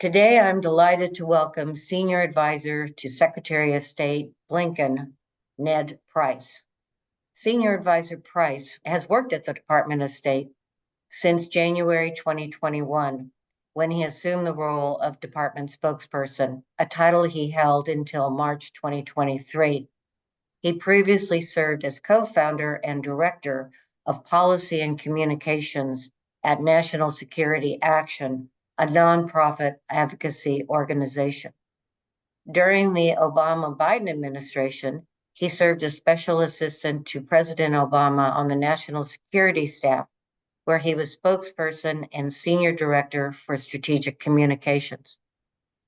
Today, I'm delighted to welcome Senior Advisor to Secretary of State Blinken, Ned Price. Senior Advisor Price has worked at the Department of State since January 2021, when he assumed the role of Department Spokesperson, a title he held until March 2023. He previously served as co-founder and director of policy and communications at National Security Action, a nonprofit advocacy organization. During the Obama-Biden administration, he served as special assistant to President Obama on the national security staff, where he was spokesperson and senior director for strategic communications.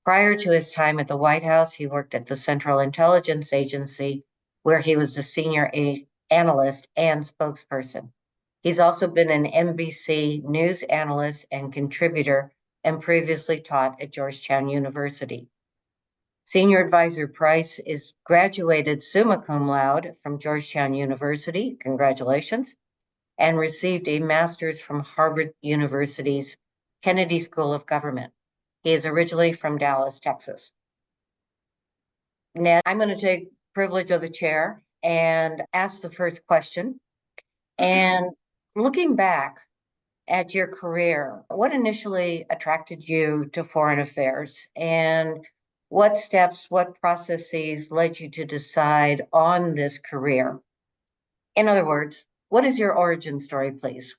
Prior to his time at the White House, he worked at the Central Intelligence Agency, where he was a senior analyst and spokesperson. He's also been an NBC News analyst and contributor and previously taught at Georgetown University. Senior Advisor Price is graduated summa cum laude from Georgetown University, congratulations, and received a master's from Harvard University's Kennedy School of Government. He is originally from Dallas, Texas. Ned, I'm going to take privilege of the chair and ask the first question. And looking back at your career, what initially attracted you to foreign affairs, and what steps, what processes led you to decide on this career? In other words, what is your origin story, please?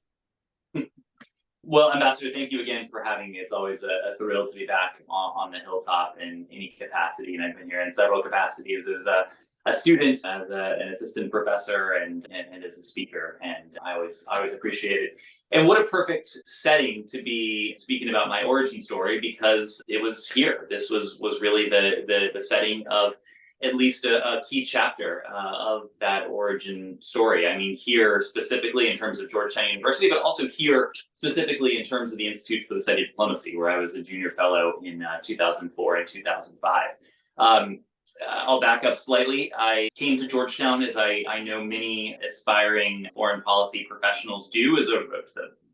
Well, Ambassador, thank you again for having me. It's always a thrill to be back on the hilltop in any capacity, and I've been here in several capacities as a student, as an assistant professor, and as a speaker, and I always appreciate it. And what a perfect setting to be speaking about my origin story, because it was here. This was really the setting of at least a key chapter of that origin story. I mean, here specifically in terms of Georgetown University, but also here specifically in terms of the Institute for the Study of Diplomacy, where I was a junior fellow in 2004 and 2005. I'll back up slightly. I came to Georgetown, as I know many aspiring foreign policy professionals do, as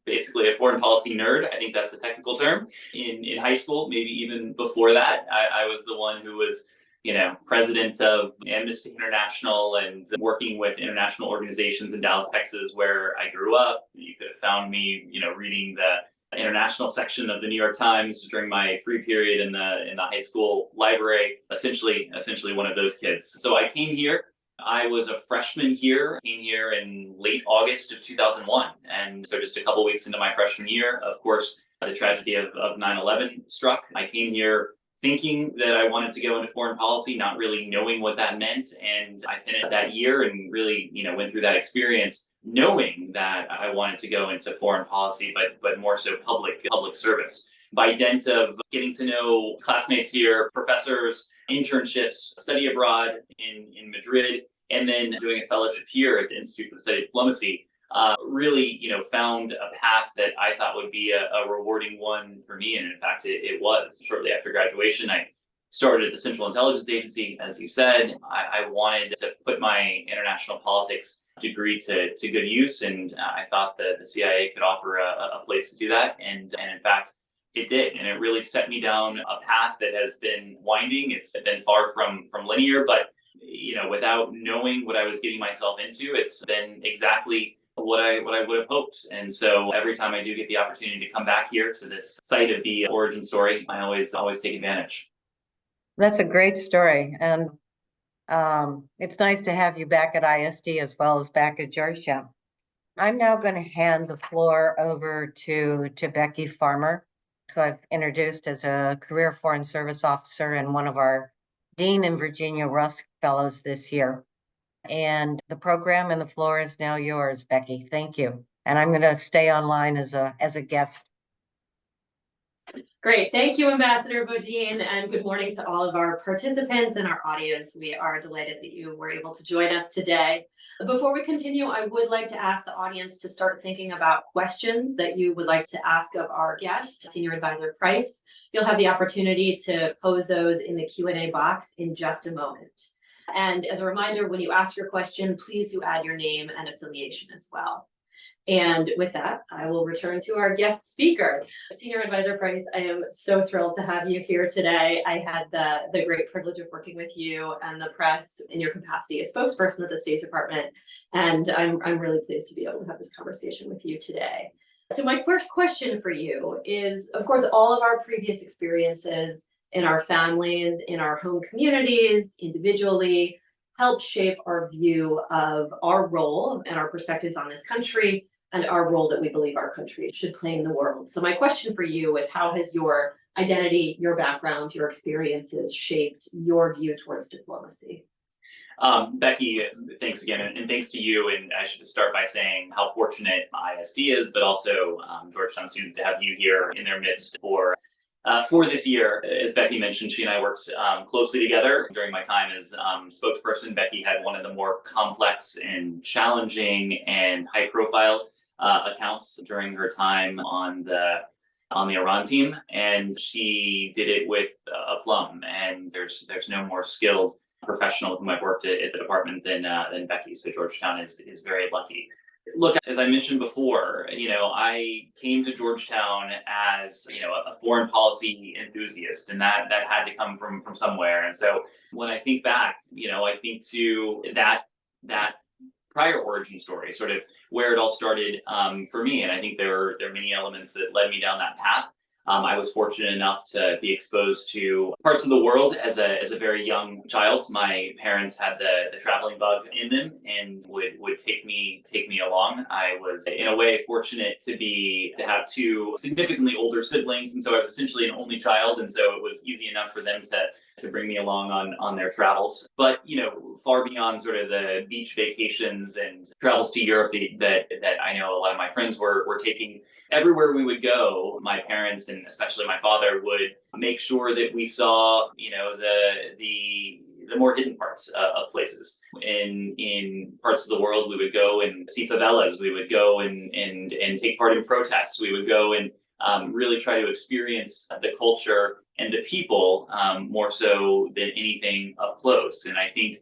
basically a foreign policy nerd. I think that's a technical term. In high school, maybe even before that, I was the one who was president of Amnesty International and working with international organizations in Dallas, Texas, where I grew up. You could have found me, reading the international section of the New York Times during my free period in the high school library. Essentially one of those kids. So I came here. I was a freshman here. Came here in late August of 2001, and so just a couple weeks into my freshman year, of course, the tragedy of 9/11 struck. I came here thinking that I wanted to go into foreign policy, not really knowing what that meant. And I finished that year and really, went through that experience knowing that I wanted to go into foreign policy, but more so public service. By dint of getting to know classmates here, professors, internships, study abroad in Madrid, and then doing a fellowship here at the Institute for the Study of Diplomacy, really, found a path that I thought would be a rewarding one for me. And in fact, it was. Shortly after graduation, I started at the Central Intelligence Agency. As you said, I wanted to put my international politics degree to good use. And I thought that the CIA could offer a place to do that. And in fact, it did. And it really set me down a path that has been winding. It's been far from linear, but without knowing what I was getting myself into, it's been exactly what I would have hoped. And so every time I do get the opportunity to come back here to this site of the origin story, I always take advantage. That's a great story. And it's nice to have you back at ISD as well as back at Georgetown. I'm now going to hand the floor over to Becky Farmer, who I've introduced as a career foreign service officer and one of our Dean and Virginia Rusk Fellows this year. And the program and the floor is now yours, Becky. Thank you. And I'm going to stay online as a guest. Great. Thank you, Ambassador Bodine, and good morning to all of our participants and our audience. We are delighted that you were able to join us today. Before we continue, I would like to ask the audience to start thinking about questions that you would like to ask of our guest, Senior Advisor Price. You'll have the opportunity to pose those in the Q&A box in just a moment. And as a reminder, when you ask your question, please do add your name and affiliation as well. And with that, I will return to our guest speaker. Senior Advisor Price, I am so thrilled to have you here today. I had the great privilege of working with you and the press in your capacity as spokesperson at the State Department. And I'm really pleased to be able to have this conversation with you today. So my first question for you is, of course, all of our previous experiences in our families, in our home communities, individually, help shape our view of our role and our perspectives on this country and our role that we believe our country should play in the world. So my question for you is, how has your identity, your background, your experiences shaped your view towards diplomacy? Becky, thanks again, and thanks to you. And I should just start by saying how fortunate ISD is, but also Georgetown students to have you here in their midst for this year. As Becky mentioned, she and I worked closely together during my time as spokesperson. Becky had one of the more complex and challenging and high-profile accounts during her time on the Iran team, and she did it with aplomb. And there's no more skilled professional with whom I've worked at the department than Becky. So Georgetown is very lucky. Look, as I mentioned before, I came to Georgetown as, a foreign policy enthusiast, and that had to come from somewhere. And so when I think back, I think to that prior origin story, sort of where it all started for me. And I think there are many elements that led me down that path. I was fortunate enough to be exposed to parts of the world as a very young child. My parents had the traveling bug in them and would take me along. I was in a way fortunate to have two significantly older siblings, and so I was essentially an only child, and so it was easy enough for them to bring me along on their travels. But far beyond sort of the beach vacations and travels to Europe that I know a lot of my friends were taking, everywhere we would go, my parents and especially my father would make sure that we saw, the more hidden parts of places. In parts of the world, we would go and see favelas. We would go and take part in protests. We would go and really try to experience the culture and the people more so than anything up close. And I think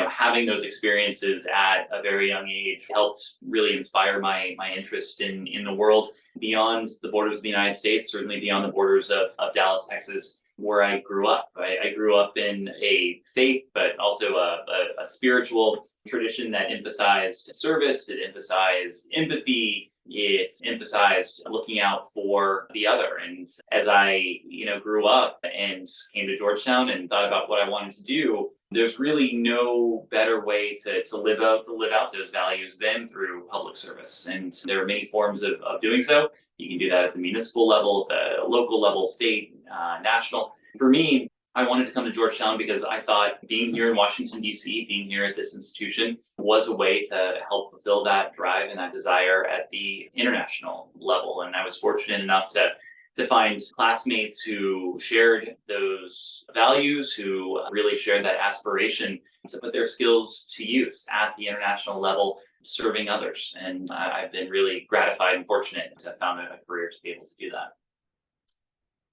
having those experiences at a very young age helped really inspire my interest in the world beyond the borders of the United States, certainly beyond the borders of Dallas, Texas, where I grew up. I grew up in a faith, but also a spiritual tradition that emphasized service, it emphasized empathy, it emphasized looking out for the other. And as I, grew up and came to Georgetown and thought about what I wanted to do, there's really no better way to live out those values than through public service. And there are many forms of doing so. You can do that at the municipal level, the local level, state, national. For me, I wanted to come to Georgetown because I thought being here in Washington, D.C., being here at this institution was a way to help fulfill that drive and that desire at the international level. And I was fortunate enough to find classmates who shared those values, who really shared that aspiration to put their skills to use at the international level, serving others. And I've been really gratified and fortunate to have found a career to be able to do that.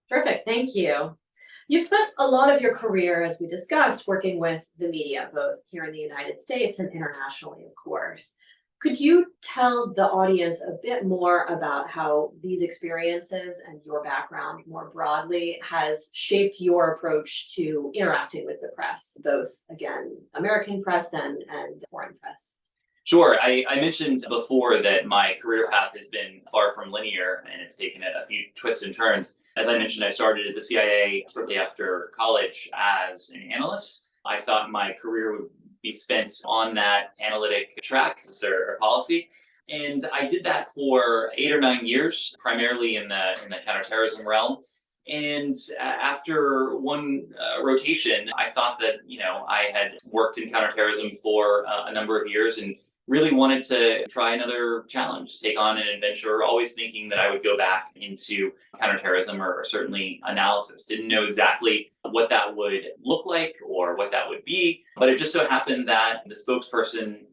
Terrific, thank you. You've spent a lot of your career, as we discussed, working with the media, both here in the United States and internationally, of course. Could you tell the audience a bit more about how these experiences and your background more broadly has shaped your approach to interacting with the press, both, again, American press and foreign press? Sure. I mentioned before that my career path has been far from linear and it's taken a few twists and turns. As I mentioned, I started at the CIA shortly after college as an analyst. I thought my career would be spent on that analytic track or policy. And I did that for 8 or 9 years, primarily in the counterterrorism realm. And after one rotation, I thought that, I had worked in counterterrorism for a number of years and really wanted to try another challenge, take on an adventure, always thinking that I would go back into counterterrorism or certainly analysis. Didn't know exactly what that would look like or what that would be, but it just so happened that the spokesperson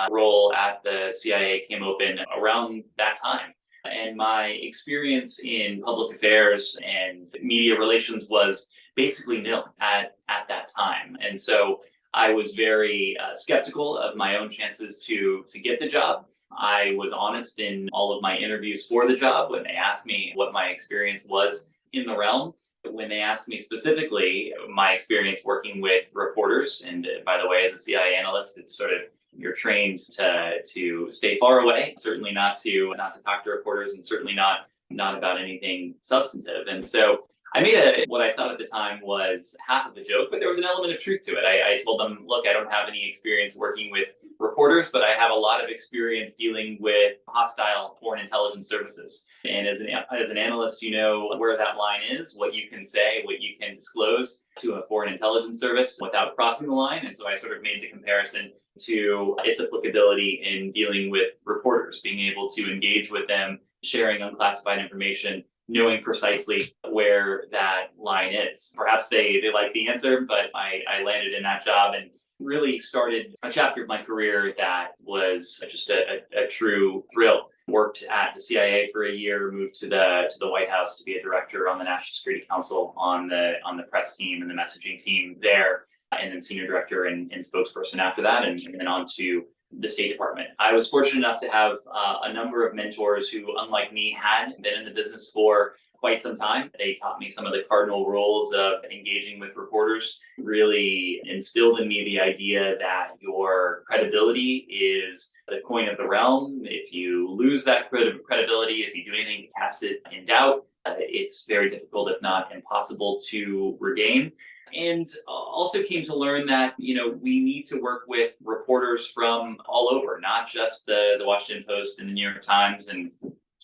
role at the CIA came open around that time. And my experience in public affairs and media relations was basically nil at that time. And so I was very skeptical of my own chances to get the job. I was honest in all of my interviews for the job when they asked me what my experience was in the realm. When they asked me specifically my experience working with reporters, and by the way, as a CIA analyst, it's sort of you're trained to stay far away, certainly not to talk to reporters, and certainly not about anything substantive. And so I made what I thought at the time was half of a joke, but there was an element of truth to it. I told them, look, I don't have any experience working with reporters, but I have a lot of experience dealing with hostile foreign intelligence services. And as an analyst, you know where that line is, what you can say, what you can disclose to a foreign intelligence service without crossing the line. And so I sort of made the comparison to its applicability in dealing with reporters, being able to engage with them, sharing unclassified information, knowing precisely where that line is. Perhaps they like the answer, but I landed in that job and really started a chapter of my career that was just a true thrill. Worked at the CIA for a year, moved to the White House to be a director on the National Security Council on the press team and the messaging team there, and then senior director and spokesperson after that, and then on to the State Department. I was fortunate enough to have a number of mentors who, unlike me, had been in the business for quite some time. They taught me some of the cardinal rules of engaging with reporters, really instilled in me the idea that your credibility is the coin of the realm. If you lose that credibility, if you do anything to cast it in doubt, it's very difficult, if not impossible, to regain. And also came to learn that, we need to work with reporters from all over, not just the Washington Post and the New York Times and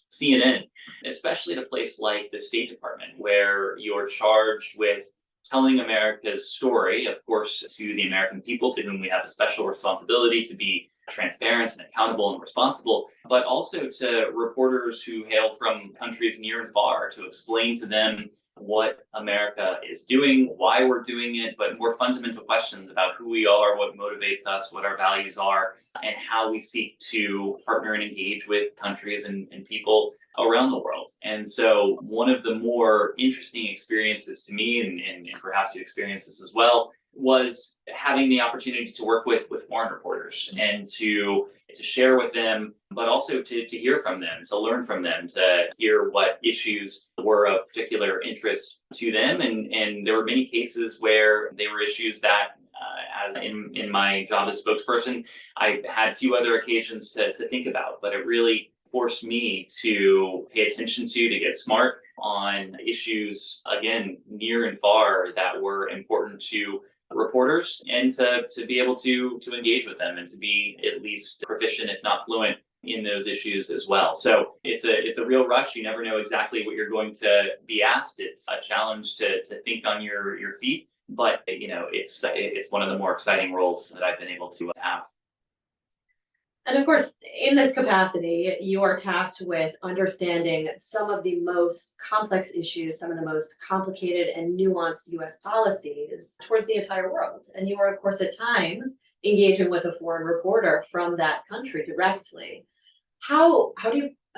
CNN, especially at a place like the State Department, where you're charged with telling America's story, of course, to the American people, to whom we have a special responsibility to be transparent and accountable and responsible, but also to reporters who hail from countries near and far, to explain to them what America is doing, why we're doing it, but more fundamental questions about who we are, what motivates us, what our values are, and how we seek to partner and engage with countries and people around the world. And so one of the more interesting experiences to me, and perhaps you experienced this as well, was having the opportunity to work with foreign reporters and to share with them, but also to hear from them, to learn from them, to hear what issues were of particular interest to them. And there were many cases where they were issues that, as in my job as spokesperson, I had a few other occasions to think about, but it really forced me to pay attention to get smart on issues, again, near and far, that were important to reporters, and to be able to engage with them and to be at least proficient, if not fluent, in those issues as well. So it's a real rush. You never know exactly what you're going to be asked. It's a challenge to think on your feet, but it's one of the more exciting roles that I've been able to have. And of course, in this capacity, you are tasked with understanding some of the most complex issues, some of the most complicated and nuanced US policies towards the entire world. And you are, of course, at times engaging with a foreign reporter from that country directly. How do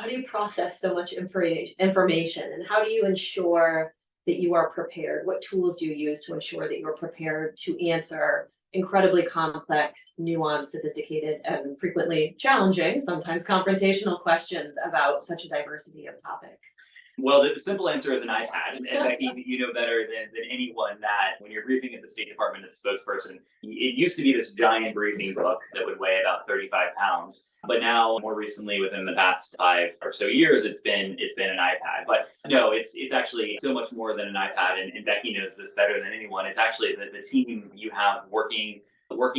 you process so much information, and how do you ensure that you are prepared? What tools do you use to ensure that you're prepared to answer incredibly complex, nuanced, sophisticated, and frequently challenging, sometimes confrontational questions about such a diversity of topics? Well, the simple answer is an iPad. And Becky, you know better than anyone that when you're briefing at the State Department as a spokesperson, it used to be this giant briefing book that would weigh about 35 pounds. But now, more recently, within the past 5 or so years, it's been an iPad. But no, it's actually so much more than an iPad. And Becky knows this better than anyone. It's actually the team you have working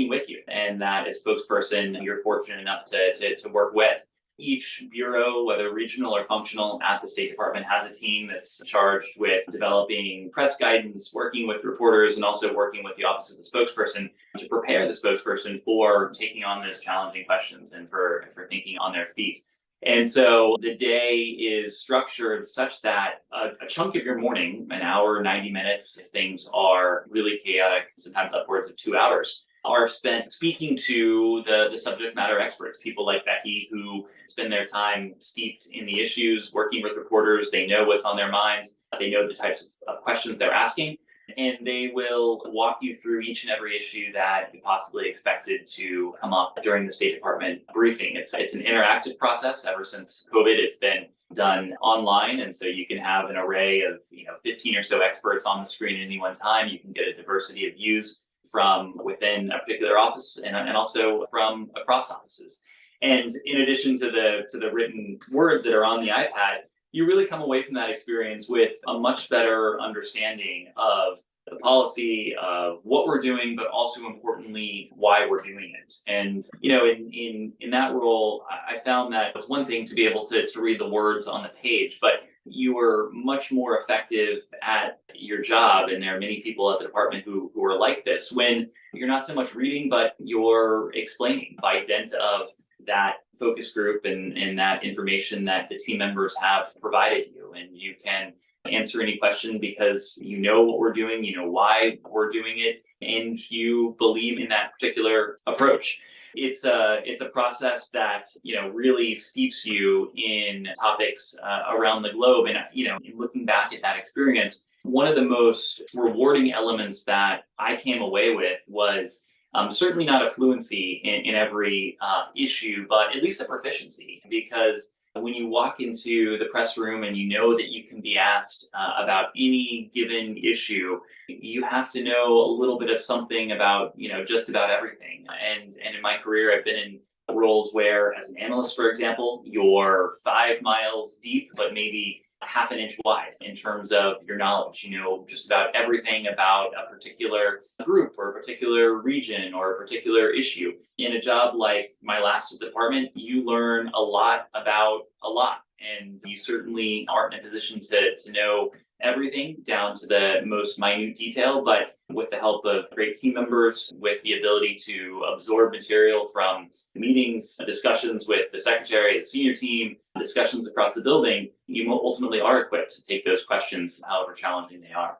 with you, and that as spokesperson, you're fortunate enough to work with. Each bureau, whether regional or functional at the State Department, has a team that's charged with developing press guidance, working with reporters, and also working with the Office of the Spokesperson to prepare the spokesperson for taking on those challenging questions and for thinking on their feet. And so the day is structured such that a chunk of your morning, an hour, 90 minutes, if things are really chaotic, sometimes upwards of 2 hours, are spent speaking to the subject matter experts, people like Becky, who spend their time steeped in the issues, working with reporters. They know what's on their minds. They know the types of questions they're asking. and they will walk you through each and every issue that you possibly expected to come up during the State Department briefing. It's an interactive process. Ever since COVID, it's been done online, and so you can have an array of 15 or so experts on the screen at any one time. You can get a diversity of views from within a particular office and also from across offices. And in addition to the written words that are on the iPad, you really come away from that experience with a much better understanding of the policy, of what we're doing, but also importantly, why we're doing it. And in that role, I found that it's one thing to be able to read the words on the page, but you are much more effective at your job. And there are many people at the department who are like this when you're not so much reading, but you're explaining by dint of that focus group and that information that the team members have provided you. And you can answer any question because you know what we're doing, you know why we're doing it, and you believe in that particular approach. It's a process that really steeps you in topics around the globe. And in looking back at that experience, one of the most rewarding elements that I came away with was certainly not a fluency in every issue, but at least a proficiency. Because when you walk into the press room and you know that you can be asked about any given issue, you have to know a little bit of something about just about everything. And in my career, I've been in roles where, as an analyst, for example, you're 5 miles deep, but maybe a half an inch wide in terms of your knowledge. You know just about everything about a particular group or a particular region or a particular issue. In a job like my last department, you learn a lot about a lot, and you certainly aren't in a position to know everything down to the most minute detail, but with the help of great team members, with the ability to absorb material from meetings, discussions with the secretary, the senior team, discussions across the building, you ultimately are equipped to take those questions, however challenging they are.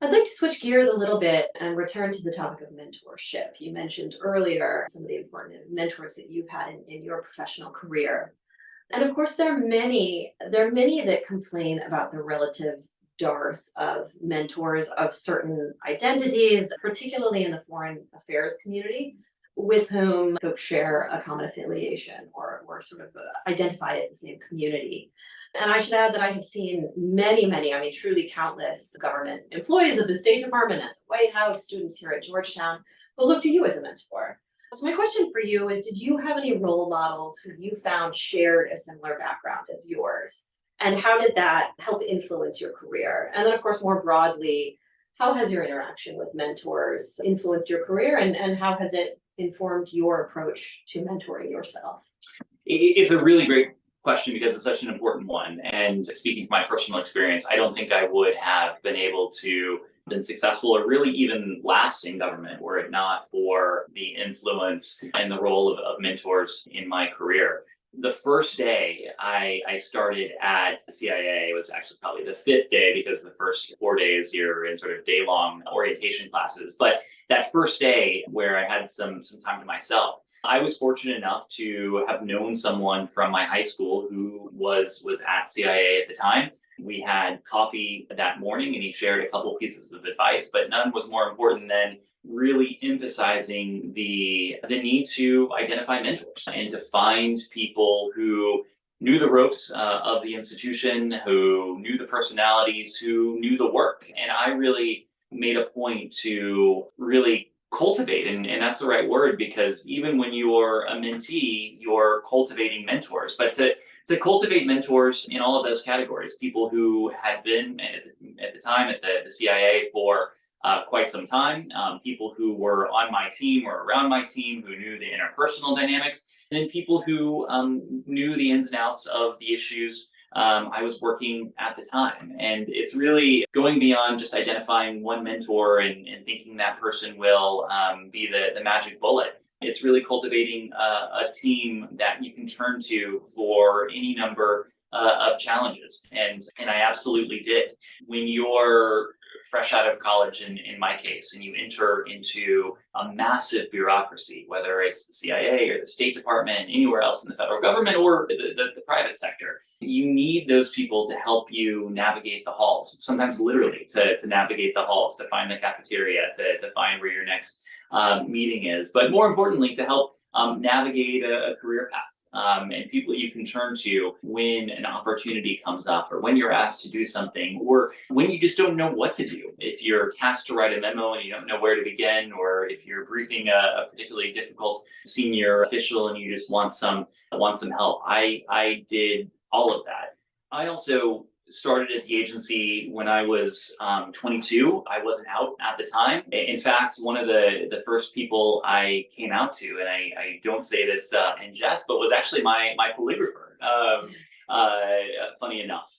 I'd like to switch gears a little bit and return to the topic of mentorship. You mentioned earlier some of the important mentors that you've had in your professional career. And of course, there are many that complain about the relative dearth of mentors of certain identities, particularly in the foreign affairs community, with whom folks share a common affiliation or sort of identify as the same community. And I should add that I have seen many, I mean, truly countless government employees of the State Department, at the White House, students here at Georgetown, who look to you as a mentor. So my question for you is, did you have any role models who you found shared a similar background as yours? And how did that help influence your career? And then, of course, more broadly, how has your interaction with mentors influenced your career, and how has it informed your approach to mentoring yourself? It's a really great question because it's such an important one. And speaking from my personal experience, I don't think I would have been able to been successful or really even last in government were it not for the influence and the role of mentors in my career. The first day I started at the CIA was actually probably the 5th day, because the first 4 days you're in sort of day-long orientation classes. But that first day where I had some time to myself, I was fortunate enough to have known someone from my high school who was at CIA at the time. We had coffee that morning and he shared a couple pieces of advice, but none was more important than really emphasizing the need to identify mentors and to find people who knew the ropes of the institution, who knew the personalities, who knew the work. And I really made a point to really cultivate, and that's the right word, because even when you're a mentee, you're cultivating mentors. But to cultivate mentors in all of those categories, people who had been at the time at the CIA for quite some time, people who were on my team or around my team who knew the interpersonal dynamics, and then people who knew the ins and outs of the issues I was working at the time. And it's really going beyond just identifying one mentor and thinking that person will be the magic bullet. It's really cultivating a team that you can turn to for any number of challenges. And I absolutely did. When you're fresh out of college in my case, and you enter into a massive bureaucracy, whether it's the CIA or the State Department, anywhere else in the federal government or the private sector, you need those people to help you navigate the halls, sometimes literally to navigate the halls, to find the cafeteria, to find where your next meeting is, but more importantly, to help navigate a career path. And people you can turn to when an opportunity comes up, or when you're asked to do something, or when you just don't know what to do. If you're tasked to write a memo and you don't know where to begin, or if you're briefing a particularly difficult senior official and you just want some help. I did all of that. I also started at the agency when I was 22. I wasn't out at the time. In fact, one of the first people I came out to, and I don't say this in jest, but was actually my polygrapher. Funny enough,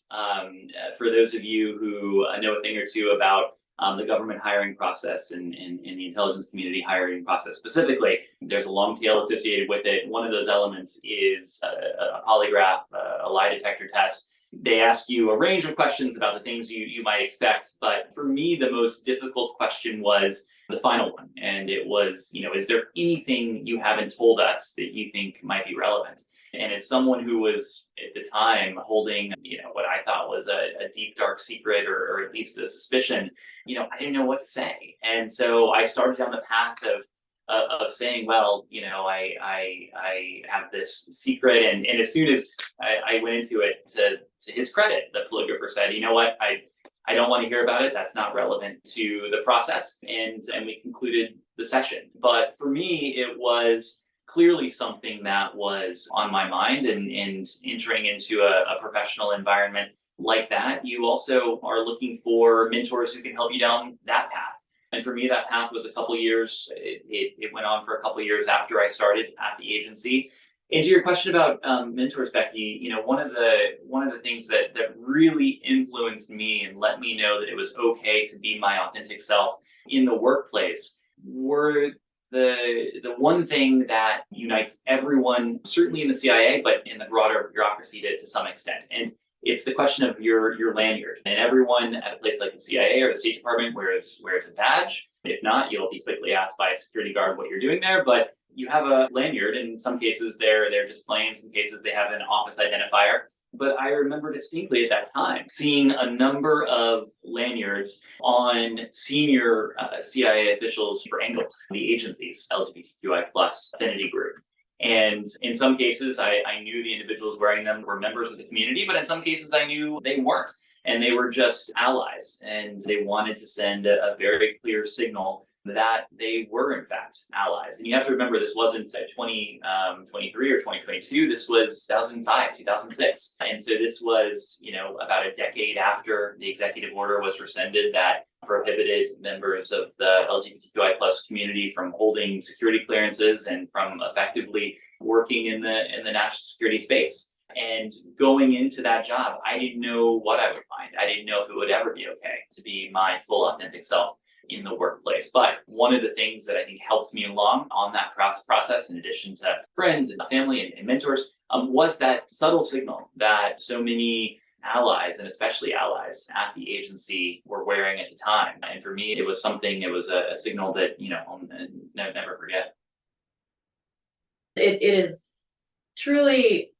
for those of you who know a thing or two about the government hiring process and the intelligence community hiring process specifically, there's a long tail associated with it. One of those elements is a polygraph, a lie detector test. They ask you a range of questions about the things you might expect. But for me, the most difficult question was the final one. And it was, is there anything you haven't told us that you think might be relevant? And as someone who was at the time holding, what I thought was a deep, dark secret, or at least a suspicion, I didn't know what to say. And so I started down the path of saying, well, I have this secret, and as soon as I went into it, to his credit, the polygrapher said, you know what, I don't want to hear about it. That's not relevant to the process, and we concluded the session. But for me, it was clearly something that was on my mind, and entering into a professional environment like that, you also are looking for mentors who can help you down that path. And for me, that path was a couple years. It went on for a couple years after I started at the agency. And to your question about mentors, Becky, one of the things that really influenced me and let me know that it was okay to be my authentic self in the workplace were the one thing that unites everyone, certainly in the CIA, but in the broader bureaucracy to some extent. And it's the question of your lanyard. And everyone at a place like the CIA or the State Department wears a badge. If not, you'll be quickly asked by a security guard what you're doing there. But you have a lanyard. In some cases, they're just plain. In some cases, they have an office identifier. But I remember distinctly at that time seeing a number of lanyards on senior CIA officials for ANGLE, the agency's LGBTQI+ affinity group. And in some cases, I knew the individuals wearing them were members of the community, but in some cases I knew they weren't. And they were just allies. And they wanted to send a very clear signal that they were, in fact, allies. And you have to remember, this wasn't 2023 or 2022. This was 2005, 2006. And so this was, about a decade after the executive order was rescinded that prohibited members of the LGBTQI+ community from holding security clearances and from effectively working in the national security space. And going into that job, I didn't know what I would find. I didn't know if it would ever be okay to be my full authentic self in the workplace. But one of the things that I think helped me along on that process, in addition to friends and family and mentors, was that subtle signal that so many allies, and especially allies at the agency, were wearing at the time. And for me, it was a signal that, I'll never forget. It is truly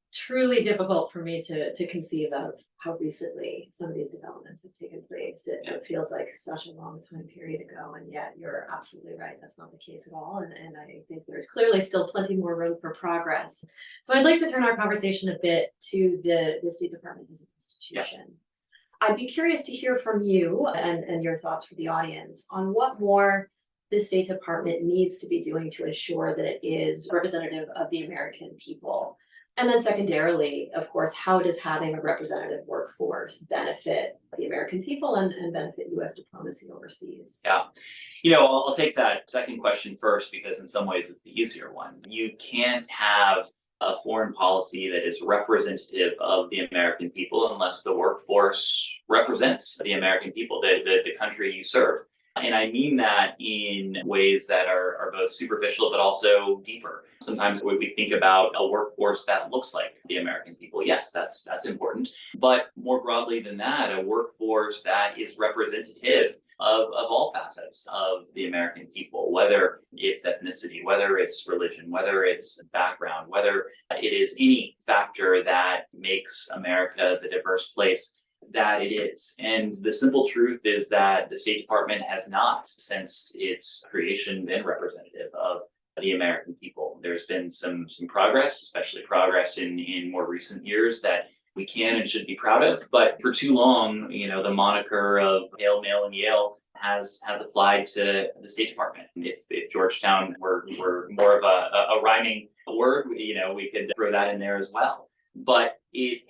difficult for me to conceive of how recently some of these developments have taken place. It feels like such a long time period ago, and yet you're absolutely right. That's not the case at all. And I think there's clearly still plenty more room for progress. So I'd like to turn our conversation a bit to the State Department as an institution. Yeah. I'd be curious to hear from you and your thoughts for the audience on what more the State Department needs to be doing to ensure that it is representative of the American people. And then secondarily, of course, how does having a representative workforce benefit the American people and benefit U.S. diplomacy overseas? Yeah. I'll take that second question first, because in some ways it's the easier one. You can't have a foreign policy that is representative of the American people unless the workforce represents the American people, the country you serve. And I mean that in ways that are both superficial but also deeper. Sometimes we think about a workforce that looks like the American people. Yes, that's important. But more broadly than that, a workforce that is representative of all facets of the American people, whether it's ethnicity, whether it's religion, whether it's background, whether it is any factor that makes America the diverse place that it is. And the simple truth is that the State Department has not, since its creation, been representative of the American people. There's been some progress, especially progress in more recent years that we can and should be proud of. But for too long, the moniker of Hail, Male, and Yale has applied to the State Department. If Georgetown were more of a rhyming word, we could throw that in there as well. But it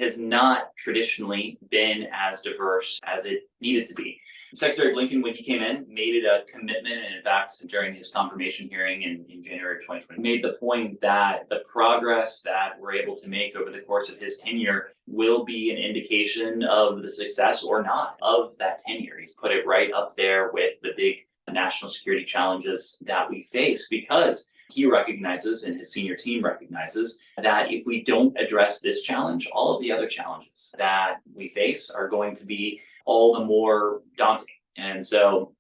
has not traditionally been as diverse as it needed to be. Secretary Blinken, when he came in, made it a commitment, and in fact, during his confirmation hearing in January of 2020, made the point that the progress that we're able to make over the course of his tenure will be an indication of the success or not of that tenure. He's put it right up there with the big national security challenges that we face, because he recognizes, and his senior team recognizes, that if we don't address this challenge, all of the other challenges that we face are going to be all the more daunting. And so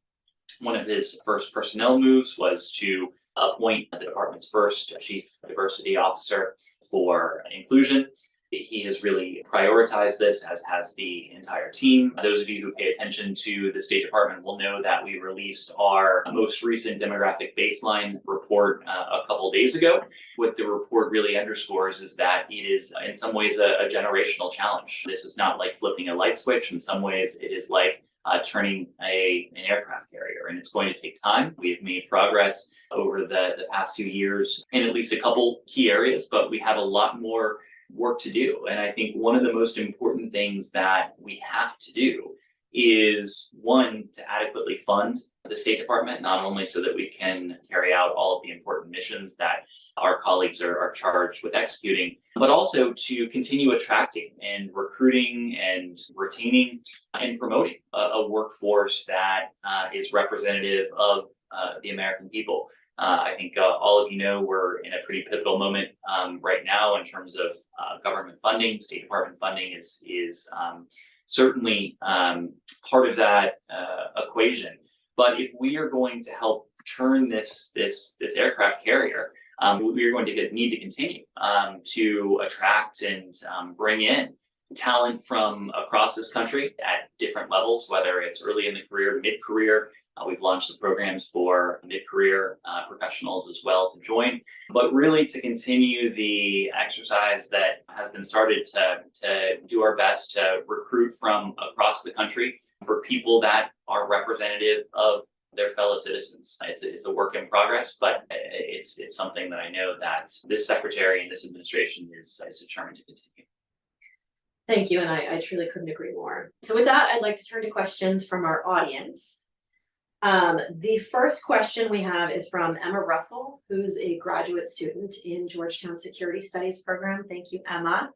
one of his first personnel moves was to appoint the department's first chief diversity officer for inclusion. He has really prioritized this, as has the entire team. Those of you who pay attention to the State Department will know that we released our most recent demographic baseline report a couple days ago. What the report really underscores is that it is in some ways a generational challenge. This is not like flipping a light switch. In some ways, it is like turning an aircraft carrier, and it's going to take time. We have made progress over the past 2 years in at least a couple key areas, but we have a lot more work to do. And I think one of the most important things that we have to do is, one, to adequately fund the State Department, not only so that we can carry out all of the important missions that our colleagues are charged with executing, but also to continue attracting and recruiting and retaining and promoting a workforce that is representative of the American people. I think all of you know we're in a pretty pivotal moment right now in terms of government funding. State Department funding is certainly part of that equation. But if we are going to help turn this aircraft carrier, we are going to need to continue to attract and bring in talent from across this country at different levels, whether it's early in the career, mid-career. We've launched the programs for mid-career professionals as well to join, but really to continue the exercise that has been started to do our best to recruit from across the country for people that are representative of their fellow citizens. It's a work in progress, but it's something that I know that this secretary and this administration is determined to continue. Thank you, and I truly couldn't agree more. So with that, I'd like to turn to questions from our audience. The first question we have is from Emma Russell, who's a graduate student in Georgetown Security Studies program. Thank you, Emma.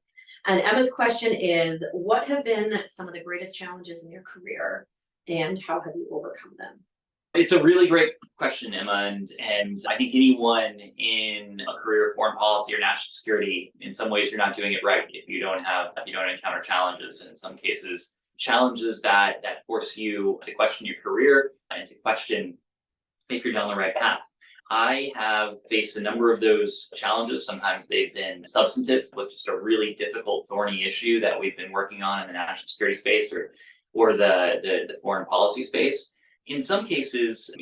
And Emma's question is, what have been some of the greatest challenges in your career, and how have you overcome them? It's a really great question, Emma, and I think anyone in a career of foreign policy or national security, in some ways, you're not doing it right if you don't encounter challenges, and in some cases, challenges that force you to question your career and to question if you're down the right path. I have faced a number of those challenges. Sometimes they've been substantive, with just a really difficult, thorny issue that we've been working on in the national security space or the foreign policy space. In some cases,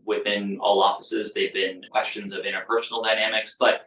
within all offices, they've been questions of interpersonal dynamics. But,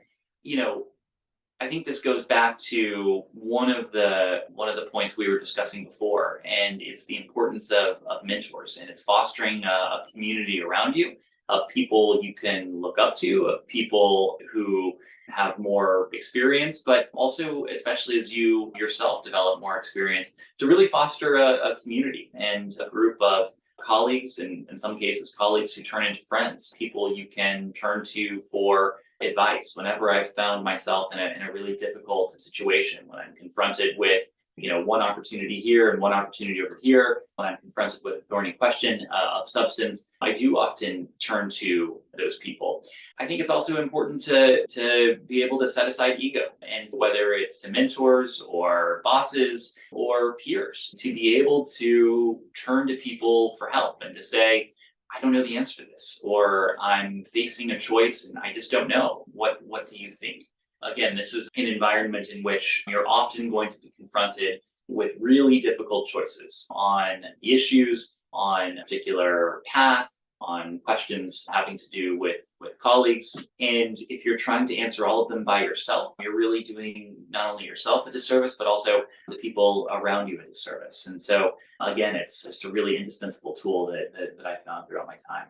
I think this goes back to one of the points we were discussing before, and it's the importance of mentors, and it's fostering a community around you of people you can look up to, of people who have more experience, but also, especially as you yourself develop more experience, to really foster a community and a group of colleagues, and in some cases colleagues who turn into friends, people you can turn to for advice. Whenever I've found myself in a really difficult situation, when I'm confronted with one opportunity here and one opportunity over here. When I'm confronted with a thorny question of substance, I do often turn to those people. I think it's also important to be able to set aside ego, and whether it's to mentors or bosses or peers, to be able to turn to people for help and to say, I don't know the answer to this, or I'm facing a choice and I just don't know. What do you think? Again, this is an environment in which you're often going to be confronted with really difficult choices on the issues, on a particular path, on questions having to do with colleagues. And if you're trying to answer all of them by yourself, you're really doing not only yourself a disservice, but also the people around you a disservice. And so, again, it's just a really indispensable tool that I found throughout my time.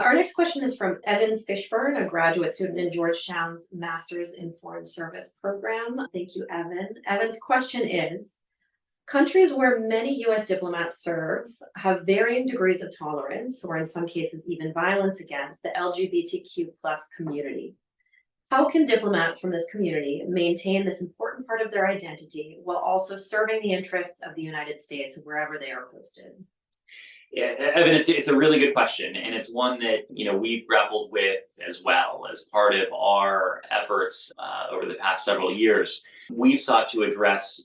Our next question is from Evan Fishburne, a graduate student in Georgetown's Master's in Foreign Service program. Thank you, Evan. Evan's question is, countries where many U.S. diplomats serve have varying degrees of tolerance, or in some cases even violence against the LGBTQ+ community. How can diplomats from this community maintain this important part of their identity while also serving the interests of the United States wherever they are posted? Yeah, Evan, it's a really good question, and it's one that we've grappled with as well as part of our efforts over the past several years. We've sought to address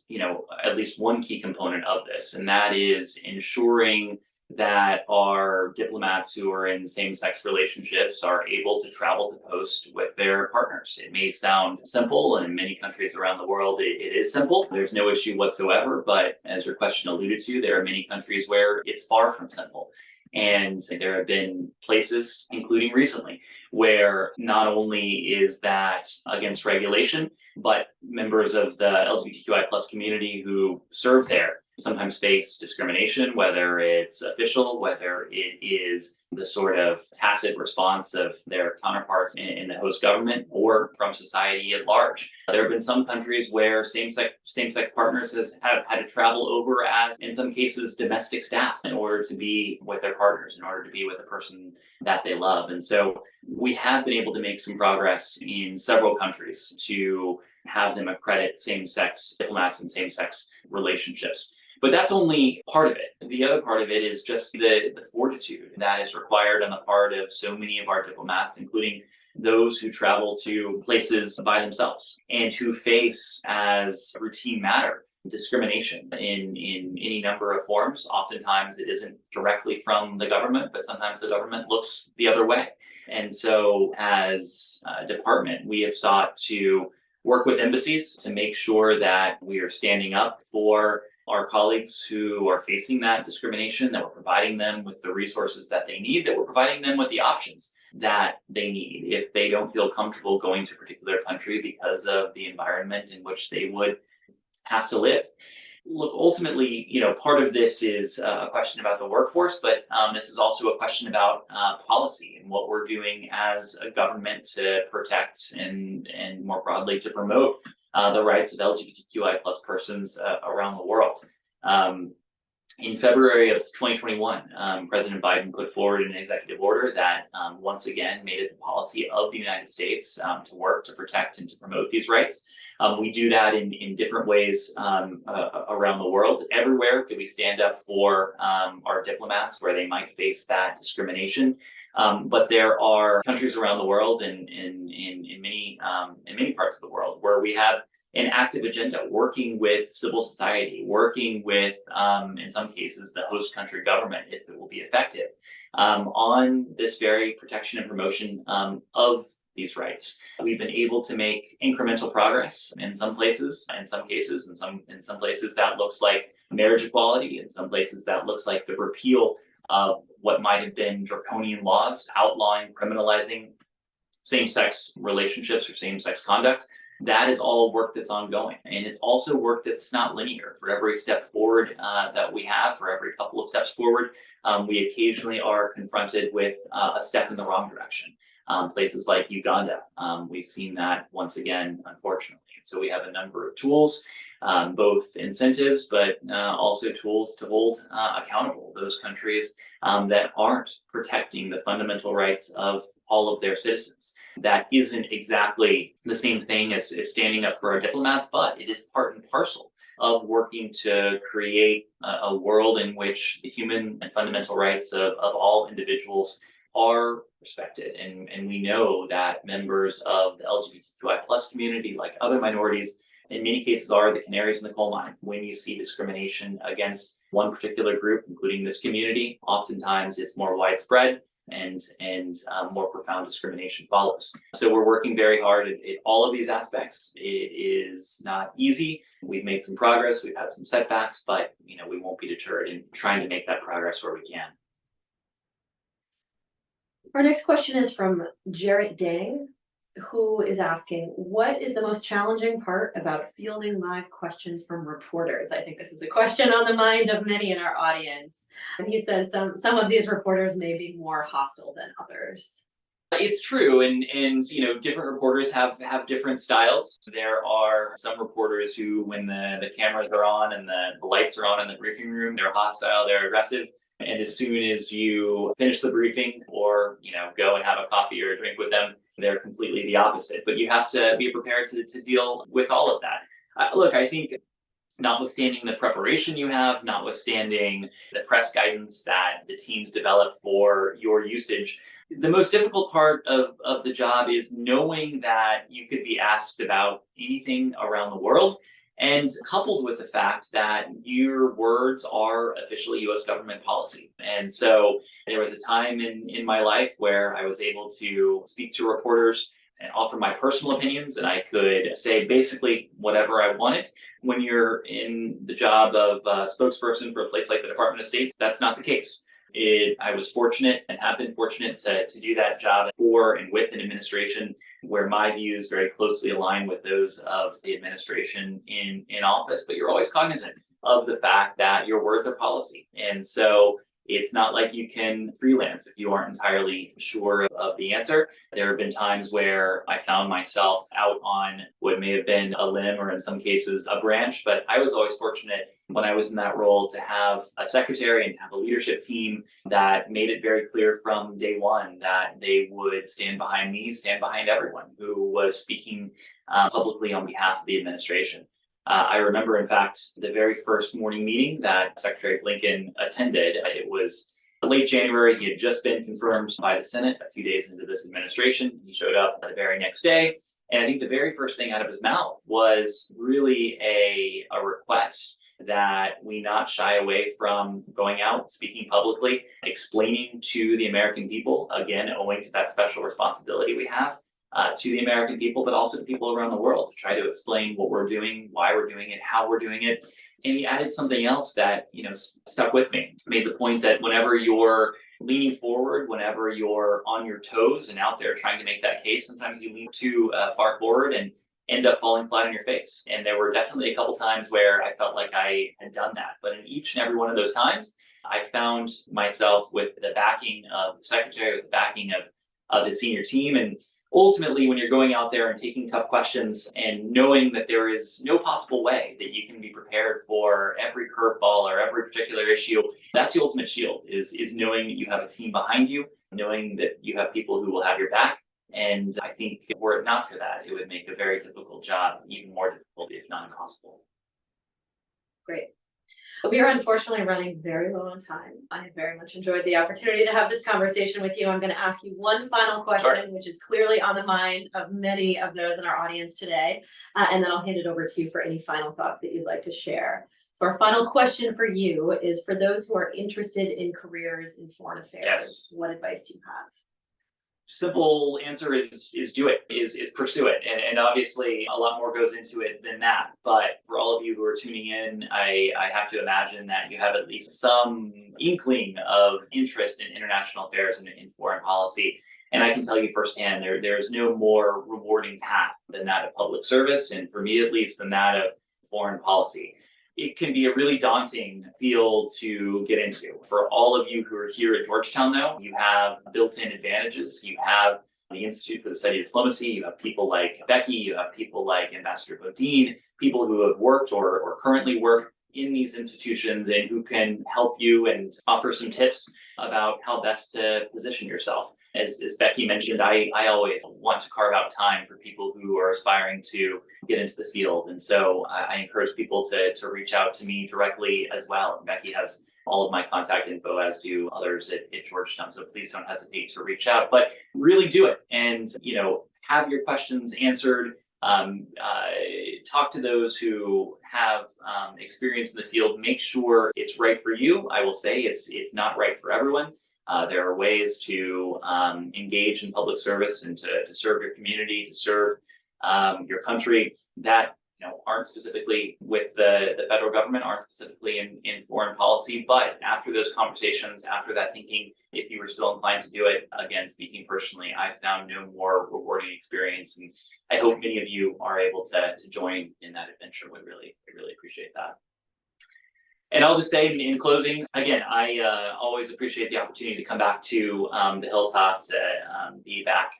at least one key component of this, and that is ensuring that our diplomats who are in same-sex relationships are able to travel to post with their partners. It may sound simple, and in many countries around the world, it is simple. There's no issue whatsoever, but as your question alluded to, there are many countries where it's far from simple. And there have been places, including recently, where not only is that against regulation, but members of the LGBTQI+ community who serve there sometimes face discrimination, whether it's official, whether it is the sort of tacit response of their counterparts in the host government or from society at large. There have been some countries where same-sex partners have had to travel over as, in some cases, domestic staff in order to be with their partners, in order to be with the person that they love. And so we have been able to make some progress in several countries to have them accredit same-sex diplomats and same-sex relationships. But that's only part of it. The other part of it is just the fortitude that is required on the part of so many of our diplomats, including those who travel to places by themselves and who face, as a routine matter, discrimination in any number of forms. Oftentimes it isn't directly from the government, but sometimes the government looks the other way. And so as a department, we have sought to work with embassies to make sure that we are standing up for our colleagues who are facing that discrimination, that we're providing them with the resources that they need, that we're providing them with the options that they need if they don't feel comfortable going to a particular country because of the environment in which they would have to live. Look, ultimately, part of this is a question about the workforce, but this is also a question about policy and what we're doing as a government to protect and more broadly to promote the rights of LGBTQI+ persons around the world. In February of 2021, President Biden put forward an executive order that once again made it the policy of the United States to work to protect and to promote these rights. We do that in different ways around the world. Everywhere do we stand up for our diplomats where they might face that discrimination. But there are countries around the world and in many parts of the world where we have an active agenda, working with civil society, working with, in some cases, the host country government, if it will be effective, on this very protection and promotion of these rights. We've been able to make incremental progress in some places, in some cases, in some places that looks like marriage equality, in some places that looks like the repeal of what might have been draconian laws outlawing, criminalizing same-sex relationships or same-sex conduct. That is all work that's ongoing. And it's also work that's not linear. For every step forward that we have, for every couple of steps forward, we occasionally are confronted with a step in the wrong direction. Places like Uganda, we've seen that once again, unfortunately. So we have a number of tools, both incentives, but also tools to hold accountable those countries that aren't protecting the fundamental rights of all of their citizens. That isn't exactly the same thing as standing up for our diplomats, but it is part and parcel of working to create a world in which the human and fundamental rights of all individuals are respected. And we know that members of the LGBTQI plus community, like other minorities, in many cases are the canaries in the coal mine. When you see discrimination against one particular group, including this community, oftentimes it's more widespread and more profound discrimination follows. So we're working very hard at all of these aspects. It is not easy. We've made some progress. We've had some setbacks, but we won't be deterred in trying to make that progress where we can. Our next question is from Jarrett Dang, who is asking, what is the most challenging part about fielding live questions from reporters? I think this is a question on the mind of many in our audience. And he says some of these reporters may be more hostile than others. It's true, and different reporters have different styles. There are some reporters who, when the cameras are on and the lights are on in the briefing room, they're hostile, they're aggressive. And as soon as you finish the briefing or go and have a coffee or a drink with them, they're completely the opposite. But you have to be prepared to deal with all of that. Look, I think notwithstanding the preparation you have, notwithstanding the press guidance that the teams develop for your usage, the most difficult part of the job is knowing that you could be asked about anything around the world, and coupled with the fact that your words are officially US government policy. And so there was a time in my life where I was able to speak to reporters and offer my personal opinions, and I could say basically whatever I wanted. When you're in the job of spokesperson for a place like the Department of State, that's not the case. I was fortunate and have been fortunate to do that job for and with an administration where my views very closely align with those of the administration in office, but you're always cognizant of the fact that your words are policy. And so it's not like you can freelance if you aren't entirely sure of the answer. There have been times where I found myself out on what may have been a limb or in some cases a branch, but I was always fortunate when I was in that role to have a secretary and have a leadership team that made it very clear from day one that they would stand behind me, stand behind everyone who was speaking publicly on behalf of the administration. I remember, in fact, the very first morning meeting that Secretary Blinken attended. It was late January. He had just been confirmed by the Senate a few days into this administration. He showed up the very next day. And I think the very first thing out of his mouth was really a request that we not shy away from going out, speaking publicly, explaining to the American people, again, owing to that special responsibility we have, to the American people, but also to people around the world, to try to explain what we're doing, why we're doing it, how we're doing it. And he added something else that stuck with me. Made the point that whenever you're leaning forward, whenever you're on your toes and out there trying to make that case, sometimes you lean too far forward and end up falling flat on your face. And there were definitely a couple times where I felt like I had done that. But in each and every one of those times, I found myself with the backing of the secretary, with the backing of the senior team. And ultimately, when you're going out there and taking tough questions and knowing that there is no possible way that you can be prepared for every curveball or every particular issue, that's the ultimate shield, is knowing that you have a team behind you, knowing that you have people who will have your back. And I think were it not for that, it would make a very difficult job even more difficult, if not impossible. Great. We are unfortunately running very low on time. I have very much enjoyed the opportunity to have this conversation with you. I'm going to ask you one final question, Sure. which is clearly on the mind of many of those in our audience today. And then I'll hand it over to you for any final thoughts that you'd like to share. So our final question for you is, for those who are interested in careers in foreign affairs, Yes. what advice do you have? Simple answer is do it, is pursue it. And obviously a lot more goes into it than that. But for all of you who are tuning in, I have to imagine that you have at least some inkling of interest in international affairs and in foreign policy. And I can tell you firsthand, there is no more rewarding path than that of public service, and for me at least, than that of foreign policy. It can be a really daunting field to get into. For all of you who are here at Georgetown, though, you have built-in advantages. You have the Institute for the Study of Diplomacy. You have people like Becky. You have people like Ambassador Bodine, people who have worked or currently work in these institutions and who can help you and offer some tips about how best to position yourself. as Becky mentioned, I always want to carve out time for people who are aspiring to get into the field. And so I encourage people to reach out to me directly as well. Becky has all of my contact info, as do others at Georgetown. So please don't hesitate to reach out, but really do it. And, have your questions answered. Talk to those who have experience in the field. Make sure it's right for you. I will say it's not right for everyone. There are ways to engage in public service and to serve your community, to serve your country that aren't specifically with the federal government, aren't specifically in foreign policy. But after those conversations, after that thinking, if you were still inclined to do it, again, speaking personally, I found no more rewarding experience. And I hope many of you are able to join in that adventure. I really appreciate that. And I'll just say in closing, again, I always appreciate the opportunity to come back to the hilltop, to be back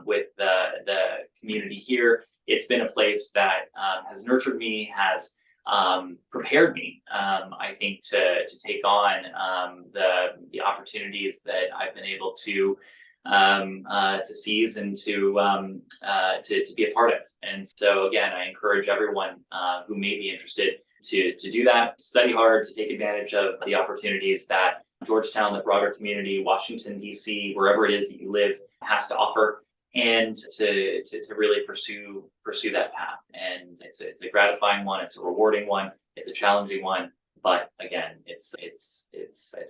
with the community here. It's been a place that has nurtured me, has prepared me, I think, to take on the opportunities that I've been able to seize and to be a part of. And so again, I encourage everyone who may be interested to do that, to study hard, to take advantage of the opportunities that Georgetown, the broader community, Washington, D.C., wherever it is that you live, has to offer, and to really pursue that path. And it's a gratifying one, it's a rewarding one, it's a challenging one, but again, it's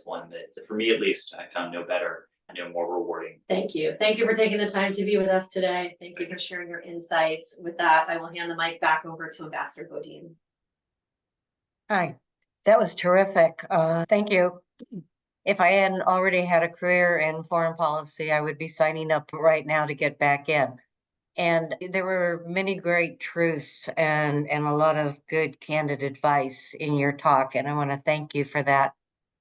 one that, for me at least, I found no better, no more rewarding. Thank you. Thank you for taking the time to be with us today. Thank you for sharing your insights. With that, I will hand the mic back over to Ambassador Bodine. Hi, that was terrific. Thank you. If I hadn't already had a career in foreign policy, I would be signing up right now to get back in. And there were many great truths and a lot of good candid advice in your talk. And I want to thank you for that.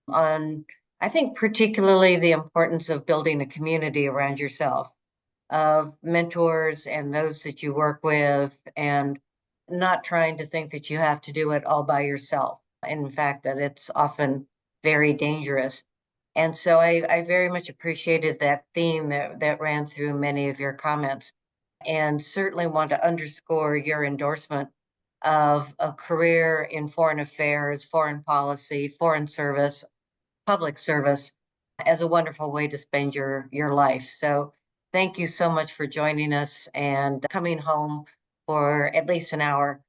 I think particularly the importance of building a community around yourself, of mentors and those that you work with, and not trying to think that you have to do it all by yourself. In fact, that it's often very dangerous. And so I very much appreciated that theme that ran through many of your comments, and certainly want to underscore your endorsement of a career in foreign affairs, foreign policy, foreign service, public service as a wonderful way to spend your life. So thank you so much for joining us and coming home for at least an hour